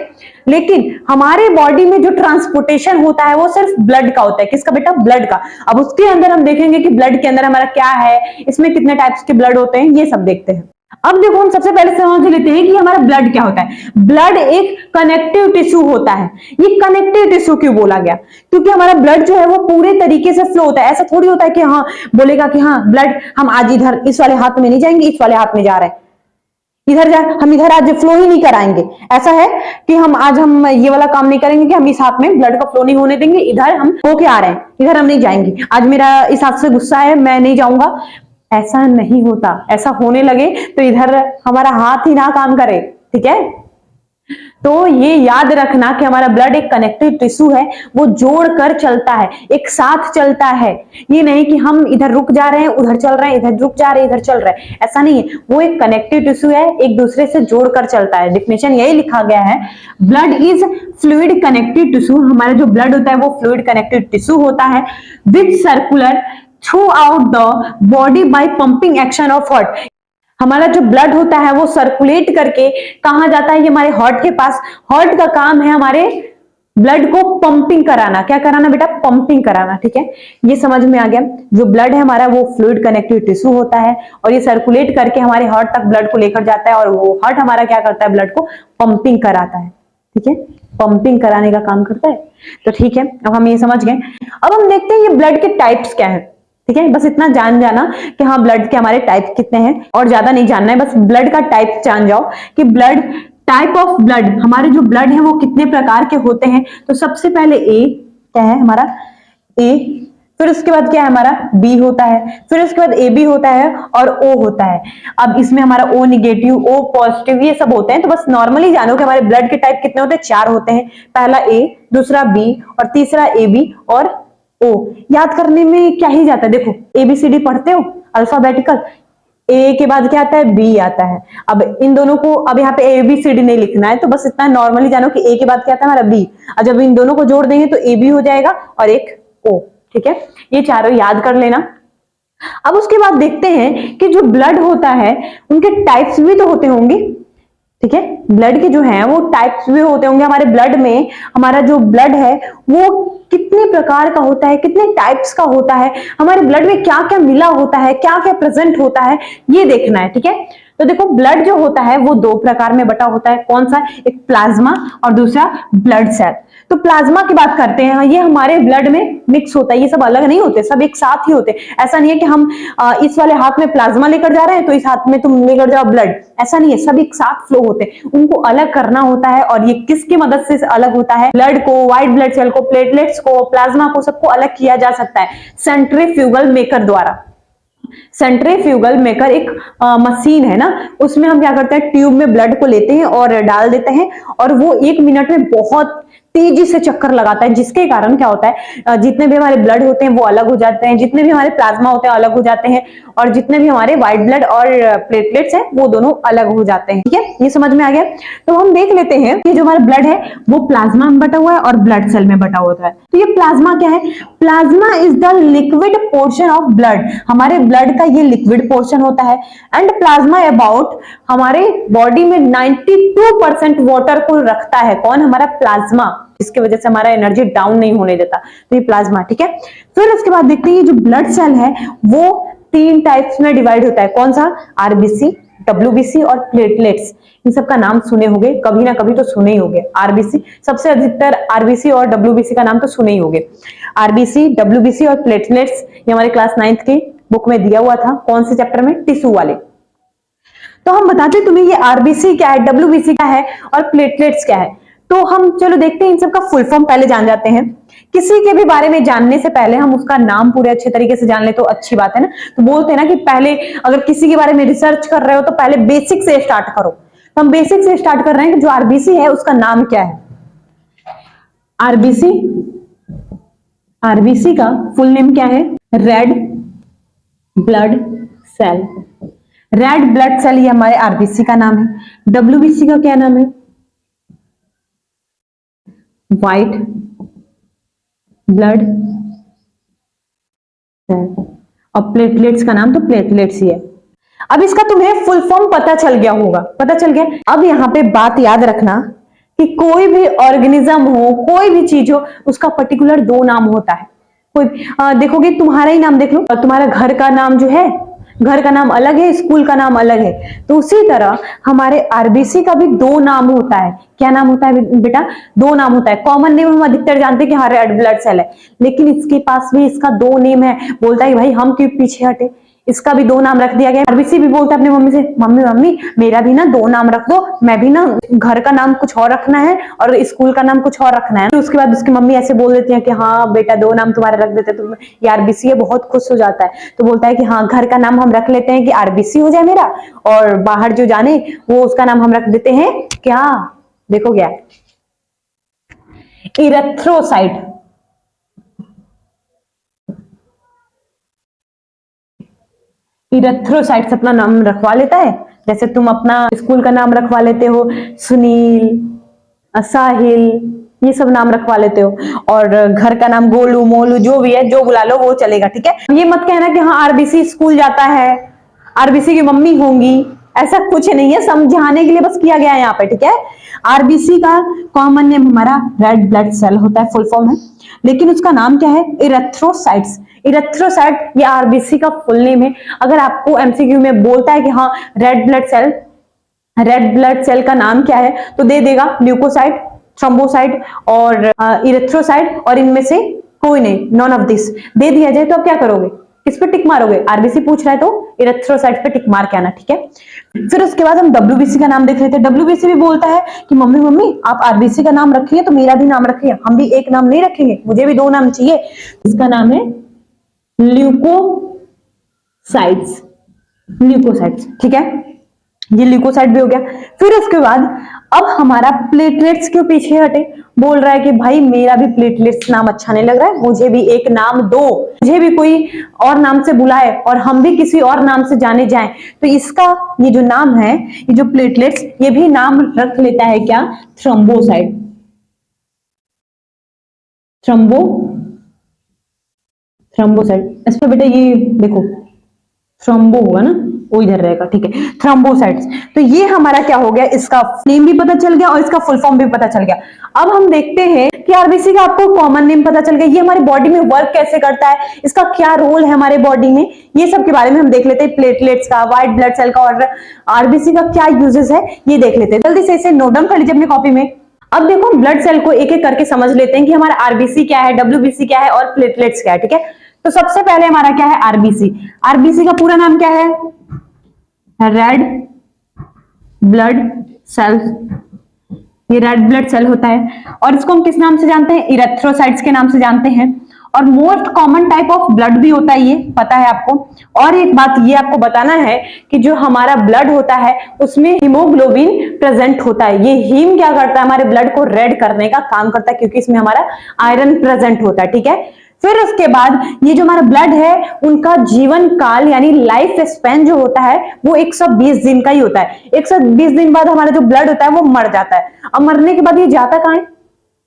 लेकिन हमारे बॉडी में जो ट्रांसपोर्टेशन होता है वो सिर्फ ब्लड का होता है, किसका बेटा, ब्लड का। अब उसके अंदर हम देखेंगे कि ब्लड के अंदर हमारा क्या है, इसमें कितने टाइप्स के ब्लड होते हैं, ये सब देखते हैं। अब देखो हम सबसे पहले समझ लेते हैं कि हमारा ब्लड क्या होता है। ब्लड एक कनेक्टिव टिश्यू होता है। ये कनेक्टिव टिश्यू क्यों बोला गया? क्योंकि हमारा ब्लड जो है वो पूरे तरीके से फ्लो होता है। ऐसा थोड़ी होता है कि हाँ बोलेगा कि हाँ ब्लड हम आज इधर इस वाले हाथ में नहीं जाएंगे, इस वाले हाथ में जा रहे हैं, इधर जा हम इधर आज फ्लो ही नहीं कराएंगे। ऐसा है कि हम ये वाला काम नहीं करेंगे कि हम इस हाथ में ब्लड का फ्लो नहीं होने देंगे, इधर हम होके आ रहे हैं, इधर हम नहीं जाएंगे, आज मेरा इस हाथ से गुस्सा है मैं नहीं जाऊंगा। ऐसा नहीं होता। ऐसा होने लगे तो इधर हमारा हाथ ही ना काम करे। ठीक है, तो ये याद रखना कि हमारा ब्लड एक कनेक्टिव टिश्यू है, वो जोड़कर चलता है, एक साथ चलता है। ये नहीं कि हम इधर रुक जा रहे हैं उधर चल रहे हैं, इधर रुक जा रहे हैं इधर चल रहे हैं, ऐसा नहीं है। वो एक कनेक्टिव टिश्यू है, एक दूसरे से जोड़कर चलता है। डिफिनेशन यही लिखा गया है, blood is fluid connective tissue. हमारा जो ब्लड होता है वो फ्लूइड कनेक्टिव टिश्यू होता है, which circular throughout the body by pumping action of heart. हमारा जो ब्लड होता है वो सर्कुलेट करके कहां जाता है? ये हमारे हार्ट के पास। हार्ट का काम है हमारे ब्लड को पंपिंग कराना। क्या कराना बेटा? पंपिंग कराना। ठीक है, ये समझ में आ गया। जो ब्लड है हमारा वो फ्लूइड कनेक्टिव टिश्यू होता है और ये सर्कुलेट करके हमारे हार्ट तक ब्लड को लेकर जाता है और वो हार्ट हमारा क्या करता है? ब्लड को पंपिंग कराता है। ठीक है, पंपिंग कराने का काम करता है। तो ठीक है, अब हम ये समझ गए। अब हम देखते हैं ये ब्लड के टाइप्स क्या है। ठीक है, बस इतना जान जाना कि हाँ ब्लड के हमारे टाइप कितने हैं, और ज्यादा नहीं जानना है, बस ब्लड का टाइप जान जाओ कि ब्लड टाइप ऑफ ब्लड, हमारे जो ब्लड है वो कितने प्रकार के होते हैं। तो सबसे पहले ए क्या है हमारा? ए। फिर उसके बाद क्या है हमारा? बी होता है। फिर उसके बाद ए बी होता है और ओ होता है। अब इसमें हमारा ओ निगेटिव, ओ पॉजिटिव, ये सब होते हैं। तो बस नॉर्मली जानो कि हमारे ब्लड के टाइप कितने होते हैं? 4 होते हैं। पहला ए, दूसरा बी और तीसरा ए बी और ओ। याद करने में क्या ही जाता है? देखो एबीसीडी पढ़ते हो अल्फाबेटिकल, ए के बाद क्या आता है? बी आता है। अब इन दोनों को, अब यहाँ पे एबीसीडी नहीं लिखना है, तो बस इतना नॉर्मली जानो कि ए के बाद क्या आता है हमारा? बी। और जब इन दोनों को जोड़ देंगे तो ए बी हो जाएगा और एक ओ। ठीक है, ये चारों याद कर लेना। अब उसके बाद देखते हैं कि जो ब्लड होता है उनके टाइप्स भी तो होते होंगे। ठीक है, ब्लड के जो है वो टाइप्स भी होते होंगे। हमारे ब्लड में, हमारा जो ब्लड है वो कितने प्रकार का होता है, कितने टाइप्स का होता है, हमारे ब्लड में क्या क्या मिला होता है, क्या क्या प्रेजेंट होता है, ये देखना है। ठीक है, तो देखो ब्लड जो होता है वो 2 प्रकार में बटा होता है। कौन सा? एक प्लाज्मा और दूसरा ब्लड सेल। तो प्लाज्मा की बात करते हैं, ये हमारे ब्लड में मिक्स होता है, ये सब अलग नहीं होते, सब एक साथ ही होते। ऐसा नहीं है कि हम इस वाले हाथ में प्लाज्मा लेकर जा रहे हैं तो इस हाथ में तुम लेकर जाओ ब्लड, ऐसा नहीं है। सब एक साथ फ्लो होते हैं, उनको अलग करना होता है। और ये किसकी मदद से अलग होता है? ब्लड को, व्हाइट ब्लड सेल को, प्लेटलेट्स को, प्लाज्मा को, सबको अलग किया जा सकता है सेंट्रीफ्यूगल मेकर द्वारा। सेंट्रीफ्यूगल मेकर एक मशीन है ना, उसमें हम क्या करते हैं? ट्यूब में ब्लड को लेते हैं और डाल देते हैं और वो 1 मिनट में बहुत तेजी से चक्कर लगाता है, जिसके कारण क्या होता है? जितने भी हमारे ब्लड होते हैं वो अलग हो जाते हैं, जितने भी हमारे प्लाज्मा होते हैं अलग हो जाते हैं, और जितने भी हमारे व्हाइट ब्लड और प्लेटलेट्स हैं वो दोनों अलग हो जाते हैं। ठीक है, ये समझ में आ गया। तो हम देख लेते हैं कि जो हमारा ब्लड है वो प्लाज्मा में बटा हुआ है और ब्लड सेल में बटा होता है। तो ये प्लाज्मा क्या है? Plasma is the liquid portion of blood. हमारे ब्लड का ये लिक्विड पोर्शन होता है। एंड प्लाज्मा अबाउट, हमारे बॉडी में 92% वाटर को रखता है। कौन? हमारा प्लाज्मा, जिसकी वजह से हमारा एनर्जी डाउन नहीं होने देता। तो ये प्लाज्मा। ठीक है, फिर उसके बाद देखते हैं ये जो ब्लड सेल है वो 3 टाइप्स में डिवाइड होता है। कौन सा? आरबीसी, डब्ल्यूबीसी और प्लेटलेट्स। इन सब का नाम सुने होंगे, कभी ना कभी तो सुने ही होंगे। आरबीसी, सबसे अधिकतर आरबीसी और डब्ल्यूबीसी का नाम तो सुने ही होंगे। आरबीसी, डब्ल्यूबीसी और प्लेटलेट्स, ये हमारे क्लास 9th की बुक में दिया हुआ था। कौन से चैप्टर में? टिश्यू वाले। तो हम बताते हैं तुम्हें ये आरबीसी क्या है, डब्ल्यूबीसी क्या है और प्लेटलेट्स क्या है। तो हम चलो देखते हैं, इन सब का फुल फॉर्म पहले जान जाते हैं। किसी के भी बारे में जानने से पहले हम उसका नाम पूरे अच्छे तरीके से जान ले तो अच्छी बात है ना। तो बोलते हैं ना कि पहले अगर किसी के बारे में रिसर्च कर रहे हो तो पहले बेसिक से स्टार्ट करो। तो हम बेसिक से स्टार्ट कर रहे हैं कि जो आरबीसी है उसका नाम क्या है। आरबीसी, आरबीसी का फुल नेम क्या है? Red blood cell. Red blood cell ये हमारे आरबीसी का नाम है। डब्ल्यूबीसी का क्या नाम है? White blood cell. और प्लेटलेट्स का नाम तो प्लेटलेट्स ही है। अब इसका तुम्हें फुल फॉर्म पता चल गया होगा, पता चल गया। अब यहाँ पे बात याद रखना कि कोई भी ऑर्गेनिज्म हो, कोई भी चीज हो, उसका पर्टिकुलर 2 नाम होता है। कोई देखोगे, तुम्हारा ही नाम देख लो, तुम्हारा घर का नाम जो है घर का नाम अलग है, स्कूल का नाम अलग है। तो उसी तरह हमारे आरबीसी का भी दो नाम होता है। क्या नाम होता है बेटा? दो नाम होता है। कॉमन नेम हम अधिकतर जानते हैं कि हाँ रेड ब्लड सेल है, लेकिन इसके पास भी इसका दो नेम है। बोलता है भाई हम क्यों पीछे हटे, इसका भी दो नाम रख दिया गया। आरबीसी भी बोलता है अपनी मम्मी से, मम्मी मम्मी मेरा भी ना दो नाम रख दो, मैं भी ना घर का नाम कुछ और रखना है और स्कूल का नाम कुछ और रखना है। तो उसके बाद उसकी मम्मी ऐसे बोल देती है कि हाँ बेटा दो नाम तुम्हारे रख देते। तो ये आरबीसी है, बहुत खुश हो जाता है। तो बोलता है कि हाँ घर का नाम हम रख लेते हैं कि आरबीसी हो जाए मेरा, और बाहर जो जाने वो उसका नाम हम रख देते हैं क्या? देखो क्या, इरेथ्रोसाइट। इरेथ्रोसाइट्स अपना नाम रखवा लेता है। जैसे तुम अपना स्कूल का नाम रखवा लेते हो सुनील, साहिल, ये सब नाम रखवा लेते हो, और घर का नाम गोलू मोलू जो भी है, जो बुला लो वो चलेगा। ठीक है, ये मत कहना कि हाँ आरबीसी स्कूल जाता है, आरबीसी की मम्मी होंगी, ऐसा कुछ नहीं है, समझाने के लिए बस किया गया है यहाँ पे। ठीक है, आरबीसी का कॉमन नेम हमारा रेड ब्लड सेल होता है, फुल फॉर्म है, लेकिन उसका नाम क्या है? इरेथ्रोसाइट्स। इरेथ्रोसाइट ये आरबीसी का फुल नेम है। अगर आपको एमसीक्यू में बोलता है कि हाँ red blood cell, red blood cell का नाम क्या है, तो दे देगा ल्यूकोसाइट, थ्रोम्बोसाइट और इरेथ्रोसाइट, और इनमें से कोई नहीं, नॉन ऑफ दिस दे दिया जाए तो आप क्या करोगे? किस पे टिक मारोगे? आरबीसी पूछ रहा है तो इरेथ्रोसाइट पे टिक मार के आना। ठीक है, फिर उसके बाद हम डब्ल्यूबीसी का नाम देख लेते हैं। डब्ल्यूबीसी भी बोलता है कि मम्मी मम्मी आप आरबीसी का नाम रखिए तो मेरा भी नाम रखिए, हम भी एक नाम नहीं रखेंगे, मुझे भी दो नाम चाहिए। इसका नाम है ल्यूकोसाइट्स। ल्यूकोसाइट्स, ठीक है, ये ल्यूकोसाइट भी हो गया। फिर उसके बाद अब हमारा प्लेटलेट्स क्यों पीछे हटे? बोल रहा है कि भाई मेरा भी प्लेटलेट्स नाम अच्छा नहीं लग रहा है, मुझे भी एक नाम दो, मुझे भी कोई और नाम से बुलाए और हम भी किसी और नाम से जाने जाएं। तो इसका ये जो नाम है, ये जो प्लेटलेट्स, ये भी नाम रख लेता है क्या? थ्रोम्बोसाइट। थ्रोम्बो थ्रोम्बोसाइट, इस पर बेटा ये देखो थ्रोम्बो होगा ना, वो इधर रहेगा। ठीक है, थ्रोम्बोसाइट्स। तो ये हमारा क्या हो गया? इसका नेम भी पता चल गया और इसका फुल फॉर्म भी पता चल गया। अब हम देखते हैं कि आरबीसी का आपको कॉमन नेम पता चल गया, ये हमारी बॉडी में वर्क कैसे करता है, इसका क्या रोल है हमारे बॉडी में, ये सब के बारे में हम देख लेते हैं। प्लेटलेट्स का, व्हाइट ब्लड सेल का और आरबीसी का क्या यूजेस है ये देख लेते हैं। जल्दी से इसे नोट डाउन कर लीजिए अपनी कॉपी में। अब देखो ब्लड सेल को एक एक करके समझ लेते हैं कि हमारा आरबीसी क्या है, डब्ल्यूबीसी क्या है और प्लेटलेट्स क्या है। ठीक है, तो सबसे पहले हमारा क्या है? आरबीसी। आरबीसी का पूरा नाम क्या है? Red blood cell. ये रेड ब्लड सेल होता है और इसको हम किस नाम से जानते हैं? इरेथ्रोसाइट्स के नाम से जानते हैं। और most common type of blood भी होता है, ये पता है आपको। और एक बात ये आपको बताना है कि जो हमारा ब्लड होता है उसमें हीमोग्लोबिन प्रेजेंट होता है। ये हीम क्या करता है? हमारे ब्लड को रेड करने का काम करता है, क्योंकि इसमें हमारा आयरन प्रेजेंट होता है। ठीक है, फिर उसके बाद ये जो हमारा ब्लड है उनका जीवन काल यानी लाइफ स्पैन जो होता है वो 120 दिन का ही होता है। 120 दिन बाद हमारा जो ब्लड होता है वो मर जाता है। अब मरने के बाद ये जाता कहां है?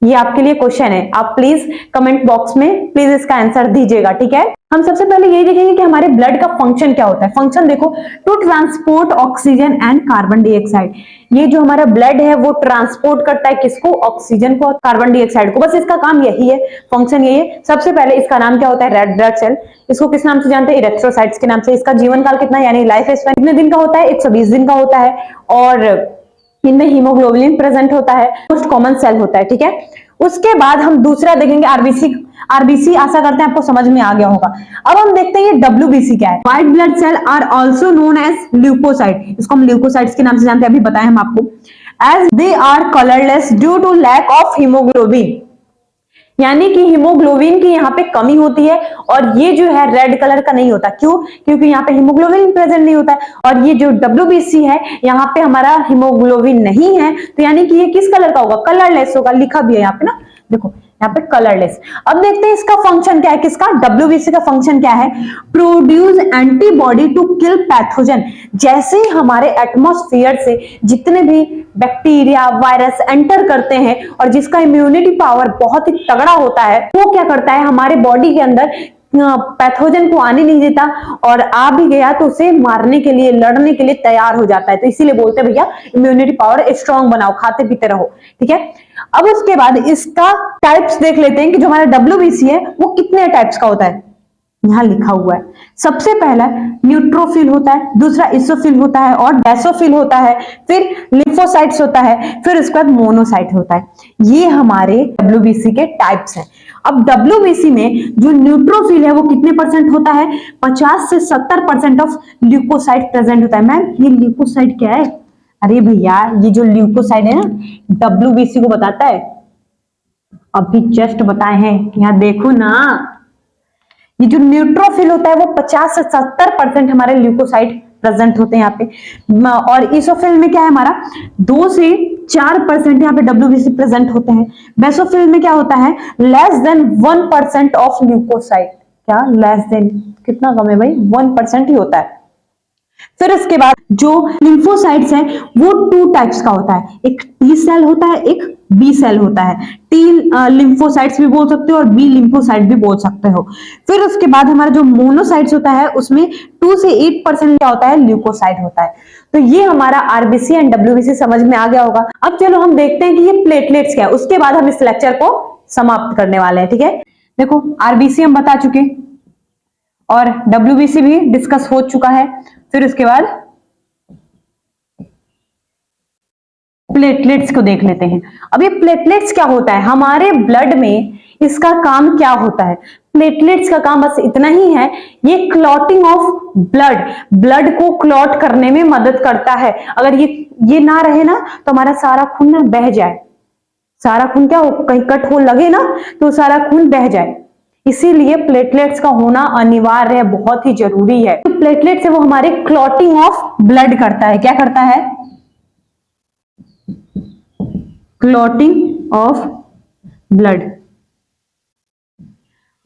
ये आपके लिए क्वेश्चन है, आप प्लीज कमेंट बॉक्स में प्लीज इसका आंसर दीजिएगा। ठीक है, हम सबसे पहले यही देखेंगे कि हमारे ब्लड का फंक्शन क्या होता है। फंक्शन देखो, to transport oxygen and carbon dioxide. ये जो हमारा ब्लड है वो ट्रांसपोर्ट करता है किसको? ऑक्सीजन को और कार्बन डाइऑक्साइड को। बस इसका काम यही है, फंक्शन यही है। सबसे पहले इसका नाम क्या होता है? Red blood cell. इसको किस नाम से जानते हैं? इरेथ्रोसाइट्स के नाम से। इसका जीवन काल कितना यानी लाइफ स्पैन कितने दिन का होता है? 120 दिन का होता है। और इनमें हीमोग्लोबिन प्रेजेंट होता है, मोस्ट कॉमन सेल होता है। ठीक है, उसके बाद हम दूसरा देखेंगे आरबीसी। आरबीसी आशा करते हैं आपको समझ में आ गया होगा। अब हम देखते हैं ये डब्ल्यूबीसी क्या है। White blood cell are also known as leucocyte. इसको हम ल्यूकोसाइट्स के नाम से जानते हैं, अभी बताया हम आपको। As they are colourless due to lack of haemoglobin, यानी कि हीमोग्लोबिन की यहाँ पे कमी होती है और ये जो है रेड कलर का नहीं होता। क्यों? क्योंकि यहाँ पे हीमोग्लोबिन प्रेजेंट नहीं होता है। और ये जो डब्ल्यूबीसी है यहाँ पे हमारा हीमोग्लोबिन नहीं है, तो यानी कि ये किस कलर का होगा? कलरलेस होगा। लिखा भी है यहाँ पे ना, देखो यहाँ पे कलरलेस। अब देखते हैं इसका फंक्शन क्या है। किसका? डब्ल्यूबीसी का फंक्शन क्या है? Produce antibody to kill pathogen. जैसे हमारे एटमॉस्फेयर से जितने भी बैक्टीरिया वायरस एंटर करते हैं और जिसका इम्यूनिटी पावर बहुत ही तगड़ा होता है, वो क्या करता है? हमारे बॉडी के अंदर पैथोजन को आने नहीं देता, और आ भी गया तो उसे मारने के लिए, लड़ने के लिए तैयार हो जाता है। तो इसीलिए बोलते हैं भैया इम्यूनिटी पावर स्ट्रांग बनाओ, खाते पीते रहो। ठीक है, अब उसके बाद इसका टाइप्स देख लेते हैं कि जो हमारा डब्ल्यूबीसी है वो कितने टाइप्स का होता है। यहां लिखा हुआ है। सबसे पहला न्यूट्रोफिल होता है, दूसरा इसोफिल होता है और बेसोफिल होता है, फिर लिम्फोसाइट्स होता है, फिर उसके बाद मोनोसाइट होता है। ये हमारे डब्ल्यूबीसी के टाइप्स हैं। अब डब्ल्यूबीसी में जो न्यूट्रोफिल है वो कितने परसेंट होता है? 50 से 70% ऑफ ल्यूकोसाइट प्रेजेंट होता है। मैम ये ल्यूकोसाइट क्या है? अरे भैया ये जो ल्यूकोसाइट है ना, डब्ल्यूबीसी को बताता है। अभी जस्ट बताए हैं, यहां देखो ना, ये जो न्यूट्रोफिल होता है वो 50 से 70% हमारे ल्यूकोसाइट प्रेजेंट होते हैं यहाँ पे। और इसोफिल में क्या है हमारा 2 से 4% यहाँ पे डब्ल्यूबीसी प्रेजेंट होते हैं। बेसोफिल में क्या होता है? Less than 1% of leucocyte. क्या लेस देन? कितना कम है भाई? 1% ही होता है। फिर इसके बाद जो लिम्फोसाइट्स हैं वो 2 टाइप्स का होता है, एक टी सेल होता है, एक बी सेल होता है। टी लिम्फोसाइट्स भी बोल सकते हो और बी लिम्फोसाइट भी बोल सकते हो। फिर उसके बाद हमारा जो मोनोसाइट्स होता है उसमें 2 से 8% क्या होता है? ल्यूकोसाइट होता है। तो ये हमारा आरबीसी एंड डब्ल्यूबीसी समझ में आ गया होगा। अब चलो हम देखते हैं कि ये प्लेटलेट्स क्या है, उसके बाद हम इस लेक्चर को समाप्त करने वाले हैं। ठीक है, देखो आरबीसी हम बता चुके और डब्ल्यूबीसी भी डिस्कस हो चुका है। फिर उसके बाद प्लेटलेट्स को देख लेते हैं। अब ये प्लेटलेट्स क्या होता है? हमारे ब्लड में इसका काम क्या होता है? प्लेटलेट्स का काम बस इतना ही है, ये क्लॉटिंग ऑफ ब्लड, ब्लड को क्लॉट करने में मदद करता है। अगर ये ना रहे ना तो हमारा सारा खून ना बह जाए, सारा खून क्या हो, कहीं कट हो लगे ना तो सारा खून बह जाए। इसीलिए प्लेटलेट्स का होना अनिवार्य है, बहुत ही जरूरी है। तो प्लेटलेट्स है वो हमारे क्लॉटिंग ऑफ ब्लड करता है। क्या करता है? Clotting of blood.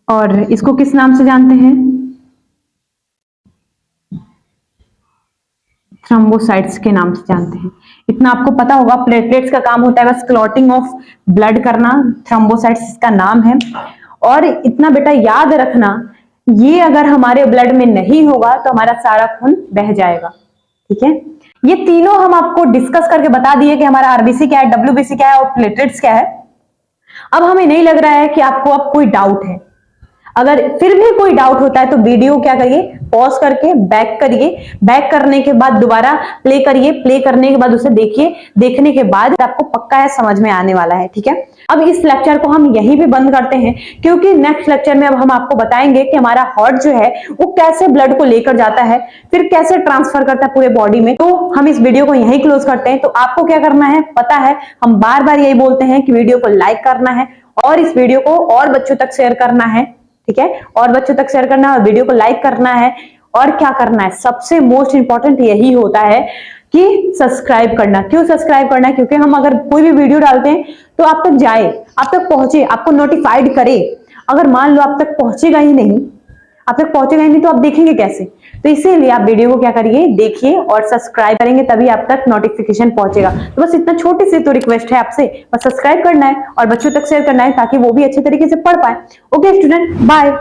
और इसको किस नाम से जानते हैं? थ्रोम्बोसाइट्स के नाम से जानते हैं। इतना आपको पता होगा, प्लेटलेट्स का काम होता है बस क्लॉटिंग ऑफ ब्लड करना, थ्रोम्बोसाइट्स इसका नाम है। और इतना बेटा याद रखना, ये अगर हमारे ब्लड में नहीं होगा तो हमारा सारा खून बह जाएगा। ठीक है, ये तीनों हम आपको डिस्कस करके बता दिए कि हमारा आरबीसी क्या है, डब्ल्यूबीसी क्या है और प्लेटलेट्स क्या है। अब हमें नहीं लग रहा है कि आपको अब कोई डाउट है। अगर फिर भी कोई डाउट होता है तो वीडियो क्या करिए, पॉज करके बैक करिए, बैक करने के बाद दोबारा प्ले करिए, प्ले करने के बाद उसे देखिए, देखने के बाद आपको पक्का है समझ में आने वाला है। ठीक है, अब इस लेक्चर को हम यहीं पे बंद करते हैं, क्योंकि नेक्स्ट लेक्चर में अब हम आपको बताएंगे कि हमारा हार्ट जो है वो कैसे ब्लड को लेकर जाता है, फिर कैसे ट्रांसफर करता है पूरे बॉडी में। तो हम इस वीडियो को यहीं क्लोज करते हैं। तो आपको क्या करना है पता है, हम बार बार यही बोलते हैं कि वीडियो को लाइक करना है और इस वीडियो को और बच्चों तक शेयर करना है। ठीक है, और बच्चों तक शेयर करना है और वीडियो को लाइक करना है। और क्या करना है, सबसे मोस्ट इंपॉर्टेंट यही होता है कि सब्सक्राइब करना। क्यों सब्सक्राइब करना है? क्योंकि हम अगर कोई भी वीडियो डालते हैं तो आप तक जाए, आप तक पहुंचे, आपको नोटिफाइड करे। अगर मान लो आप तक पहुंचेगा ही नहीं, आप तक पहुंचेगा ही नहीं तो आप देखेंगे कैसे? तो इसीलिए आप वीडियो को क्या करिए, देखिए और सब्सक्राइब करेंगे, तभी आप तक नोटिफिकेशन पहुंचेगा। तो बस इतना छोटी सी तो रिक्वेस्ट है आपसे, बस सब्सक्राइब करना है और बच्चों तक शेयर करना है ताकि वो भी अच्छे तरीके से पढ़ पाए। Okay student, bye.